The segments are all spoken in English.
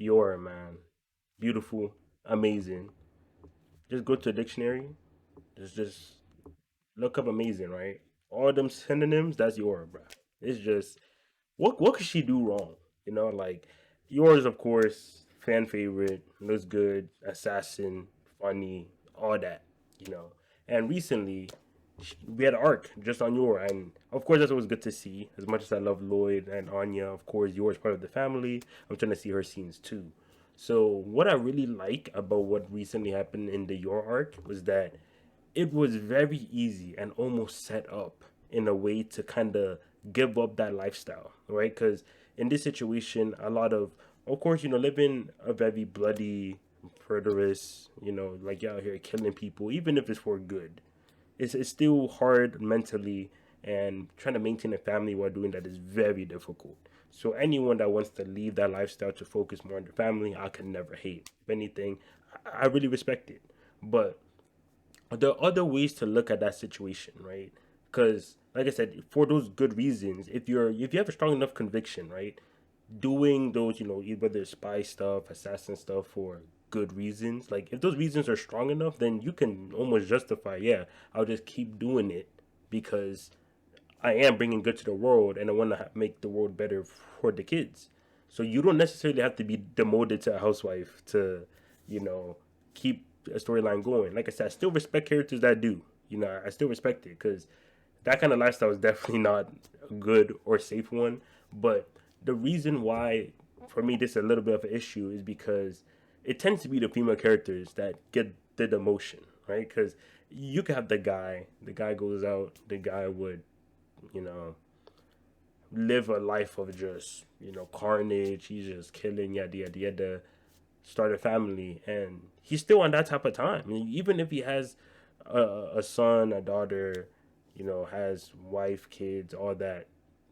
You're man. Beautiful, amazing. Just go to a dictionary. Just look up amazing, right? All them synonyms, that's your, bro. It's just what could she do wrong? Like yours, of course, fan favorite, looks good, assassin, funny, all that. And recently we had arc just on your, and of course that's always good to see. As much as I love Lloyd and Anya, of course yours part of the family. I'm trying to see her scenes too. So what I really like about what recently happened in the your arc was that it was very easy and almost set up in a way to kind of give up that lifestyle, right? Because in this situation, a lot of course, living a very bloody, murderous, like you're out here killing people, even if it's for good, it's still hard mentally, and trying to maintain a family while doing that is very difficult. So anyone that wants to leave that lifestyle to focus more on the family, I can never hate. If anything, I really respect it. But there are other ways to look at that situation, right? Because, like I said, for those good reasons, if you have a strong enough conviction, right, doing those, whether it's spy stuff, assassin stuff for good reasons, like if those reasons are strong enough, then you can almost justify, yeah, I'll just keep doing it because I am bringing good to the world and I want to make the world better for the kids. So you don't necessarily have to be demoted to a housewife to, you know, keep a storyline going. Like I said, I still respect characters that do. I still respect it because that kind of lifestyle is definitely not a good or safe one. But the reason why, for me, this is a little bit of an issue is because it tends to be the female characters that get the demotion, right? Because you could have the guy goes out, the guy would you know, live a life of just, carnage. He's just killing, yada, yada, yada, start a family. And he's still on that type of time. I mean, even if he has a son, a daughter, has wife, kids, all that,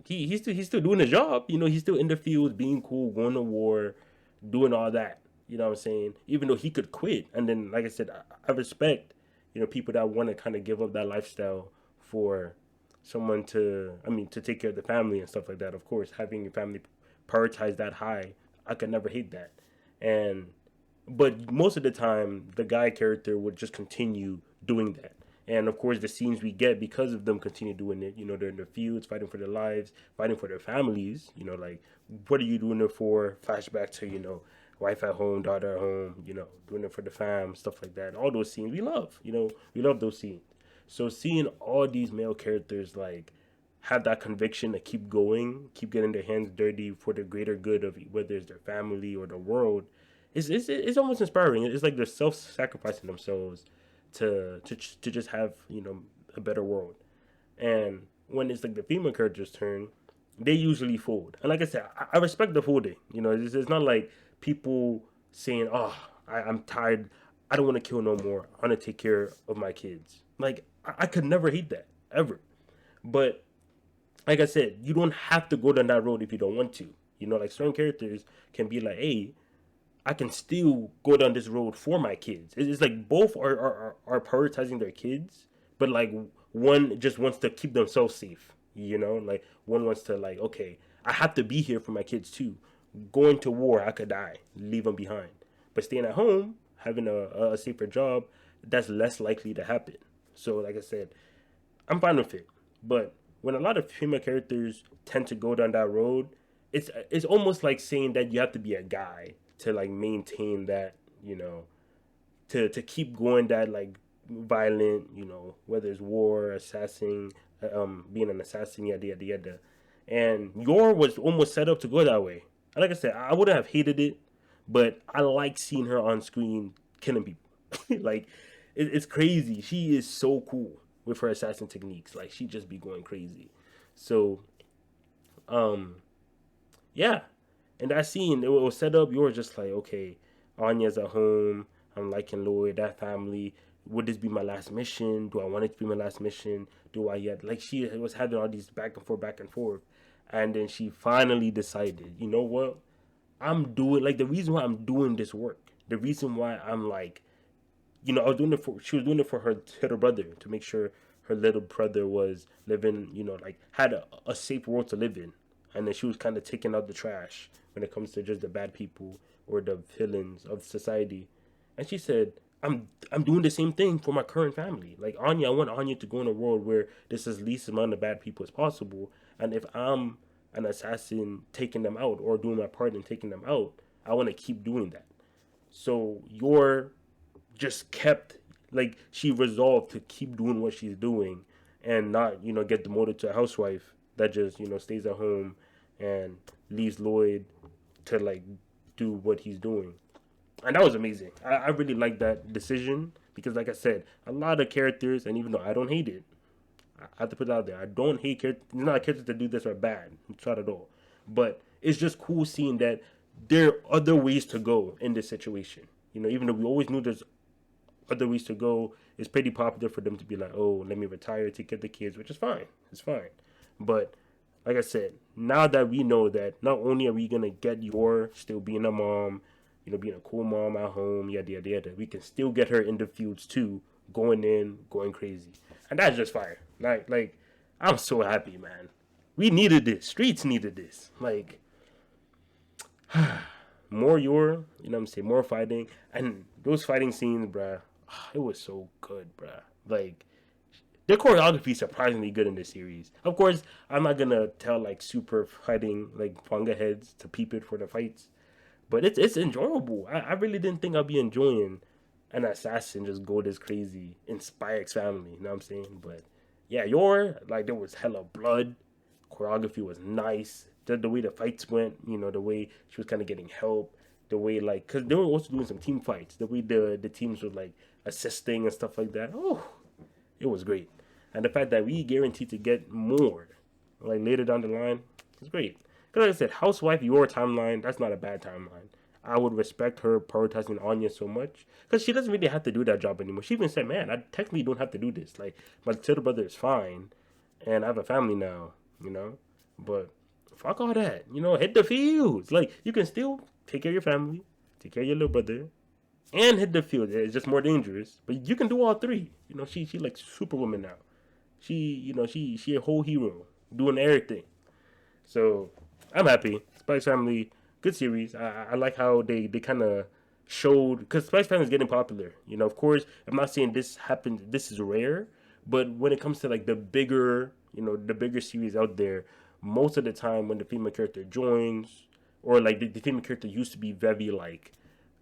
he's still doing his job. He's still in the field, being cool, going to war, doing all that. You know what I'm saying? Even though he could quit. And then, like I said, I respect, people that want to kind of give up that lifestyle for someone to take care of the family and stuff like that. Of course, having your family prioritize that high, I could never hate that. And but most of the time, the guy character would just continue doing that. And of course, the scenes we get because of them continue doing it. They're in the fields, fighting for their lives, fighting for their families. Like, what are you doing it for? Flashback to, wife at home, daughter at home, doing it for the fam, stuff like that. All those scenes we love. We love those scenes. So seeing all these male characters like have that conviction to keep going, keep getting their hands dirty for the greater good of whether it's their family or the world, it's almost inspiring. It's like they're self-sacrificing themselves to just have a better world. And when it's like the female character's turn, they usually fold. And like I said, I respect the folding. It's not like people saying, "Oh, I'm tired. I don't want to kill no more. I want to take care of my kids." Like I could never hate that ever. But like I said, you don't have to go down that road if you don't want to. Like certain characters can be like, "Hey, I can still go down this road for my kids." It's like both are prioritizing their kids, but like one just wants to keep themselves safe. Like one wants to like, okay, I have to be here for my kids too. Going to war, I could die, leave them behind. But staying at home, having a safer job, that's less likely to happen. So, like I said, I'm fine with it. But when a lot of female characters tend to go down that road, it's almost like saying that you have to be a guy to like maintain that, to keep going that like violent, whether it's war, assassin, being an assassin, yada yada yada. And Yor was almost set up to go that way. And like I said, I wouldn't have hated it, but I like seeing her on screen killing people. Like it's crazy. She is so cool with her assassin techniques. Like she just be going crazy. So yeah, and that scene it was set up. You're just like, okay, Anya's at home. I'm liking Lloyd, that family. Would this be my last mission? Do I want it to be my last mission? Do I yet? Like she was having all these back and forth, and then she finally decided. You know what? I'm doing like the reason why I'm doing this work. The reason why I'm like, I was doing it for. She was doing it for her little brother to make sure her little brother was living. Like had a safe world to live in. and then she was kind of taking out the trash when it comes to just the bad people or the villains of society. And she said, I'm doing the same thing for my current family. Like Anya, I want Anya to go in a world where there's as least amount of bad people as possible. And if I'm an assassin taking them out or doing my part in taking them out, I want to keep doing that. So you're just kept, like, she resolved to keep doing what she's doing and not, get demoted to a housewife that just, stays at home and leaves Lloyd to like do what he's doing. And that was amazing. I really like that decision because, like I said, a lot of characters, and even though I don't hate it, I have to put it out there. I don't hate characters. It's not characters that do this are bad. It's not at all. But it's just cool seeing that there are other ways to go in this situation. Even though we always knew there's other ways to go, it's pretty popular for them to be like, oh, let me retire, take care of the kids, which is fine. It's fine. But like I said, now that we know that not only are we gonna get your still being a mom, being a cool mom at home, yada yada yada, we can still get her in the fields too, going in, going crazy, and that's just fire. Like, I'm so happy, man. We needed this. Streets needed this. Like, more you know what I'm saying, more fighting, and those fighting scenes, bruh, it was so good, bruh. Like, the choreography is surprisingly good in this series. Of course, I'm not gonna tell like super fighting like manga heads to peep it for the fights, but it's enjoyable. I really didn't think I'd be enjoying an assassin just go this crazy in Spy X Family. You know what I'm saying? But yeah, like there was hella blood. Choreography was nice. The way the fights went, the way she was kind of getting help, the way like, cause they were also doing some team fights. The way the teams were like assisting and stuff like that. Oh, it was great. And the fact that we guaranteed to get more, like later down the line, it's great. Because like I said, Housewife, your timeline, that's not a bad timeline. I would respect her prioritizing Anya so much because she doesn't really have to do that job anymore. She even said, "Man, I technically don't have to do this. Like my little brother is fine, and I have a family now, you know. But fuck all that, Hit the fields. Like you can still take care of your family, take care of your little brother, and hit the field. It's just more dangerous, but you can do all three. She like Superwoman now. She a whole hero doing everything. So I'm happy. Spice Family, good series. I like how they kind of showed because Spice Family is getting popular. Of course, I'm not saying this happened. This is rare, but when it comes to like the bigger, the bigger series out there, most of the time when the female character joins, or like the female character used to be very like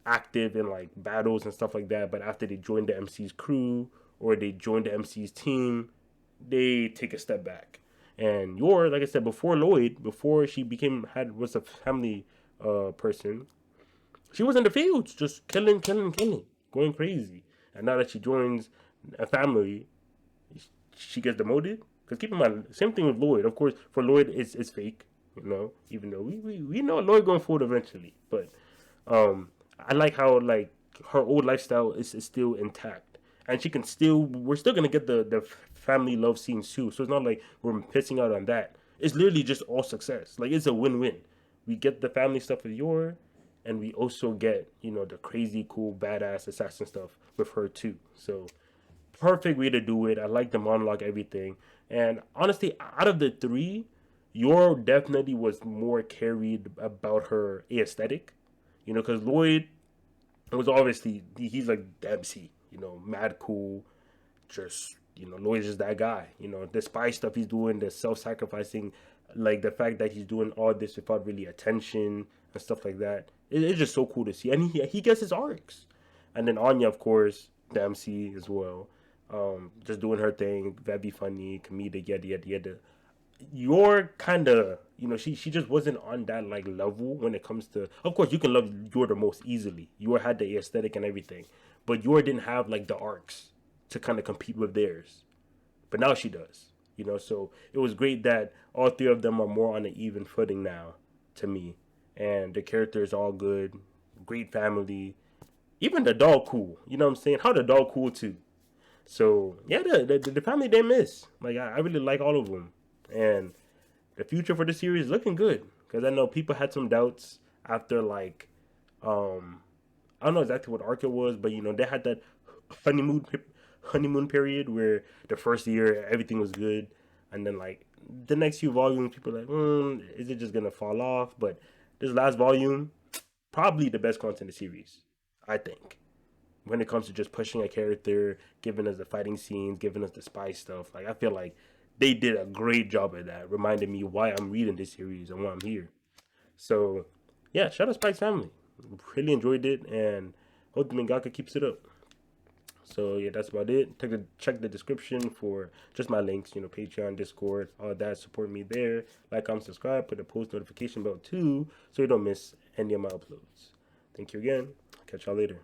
active in like battles and stuff like that, but after they join the MC's crew or they join the MC's team, they take a step back. And like I said, before Lloyd, before she was a family person, she was in the fields, just killing, going crazy. And now that she joins a family, she gets demoted. Because keep in mind, same thing with Lloyd. Of course, for Lloyd, it's fake, even though we know Lloyd going forward eventually. But I like how like her old lifestyle is still intact, and we're still gonna get the family love scenes too. So it's not like we're pissing out on that. It's literally just all success. Like it's a win-win. We get the family stuff with Yor, and we also get the crazy cool badass assassin stuff with her too. So perfect way to do it. I like the monologue, everything, and honestly, out of the three, Yor definitely was more carried about her aesthetic. Because Lloyd was obviously he's like the MC, mad cool, just Lloyd's just that guy. The spy stuff he's doing, the self-sacrificing, like the fact that he's doing all this without really attention and stuff like that. It's just so cool to see, and he gets his arcs. And then Anya, of course, the MC as well, just doing her thing, very funny, comedic, yada yada yada. You're kind of she just wasn't on that like level when it comes to, of course you can love Yor the most easily. Yor had the aesthetic and everything, but Yor didn't have like the arcs to kind of compete with theirs, but now she does. So it was great that all three of them are more on an even footing now to me, and the characters all good, great family, even the dog cool. What I'm saying, how the dog cool too. So yeah, the family they miss, like I really like all of them. And the future for the series is looking good because I know people had some doubts after like I don't know exactly what arc it was, but they had that honeymoon honeymoon period where the first year everything was good, and then like the next few volumes, people are like, is it just gonna fall off? But this last volume, probably the best content in the series, I think. When it comes to just pushing a character, giving us the fighting scenes, giving us the spy stuff, like I feel like they did a great job at that, reminding me why I'm reading this series and why I'm here. So, yeah, shout out Spy X Family. Really enjoyed it, and hope the mangaka keeps it up. So yeah, that's about it. Check the description for just my links, Patreon, Discord, all that. Support me there. Like, comment, subscribe, put the post notification bell too, so you don't miss any of my uploads. Thank you again. Catch y'all later.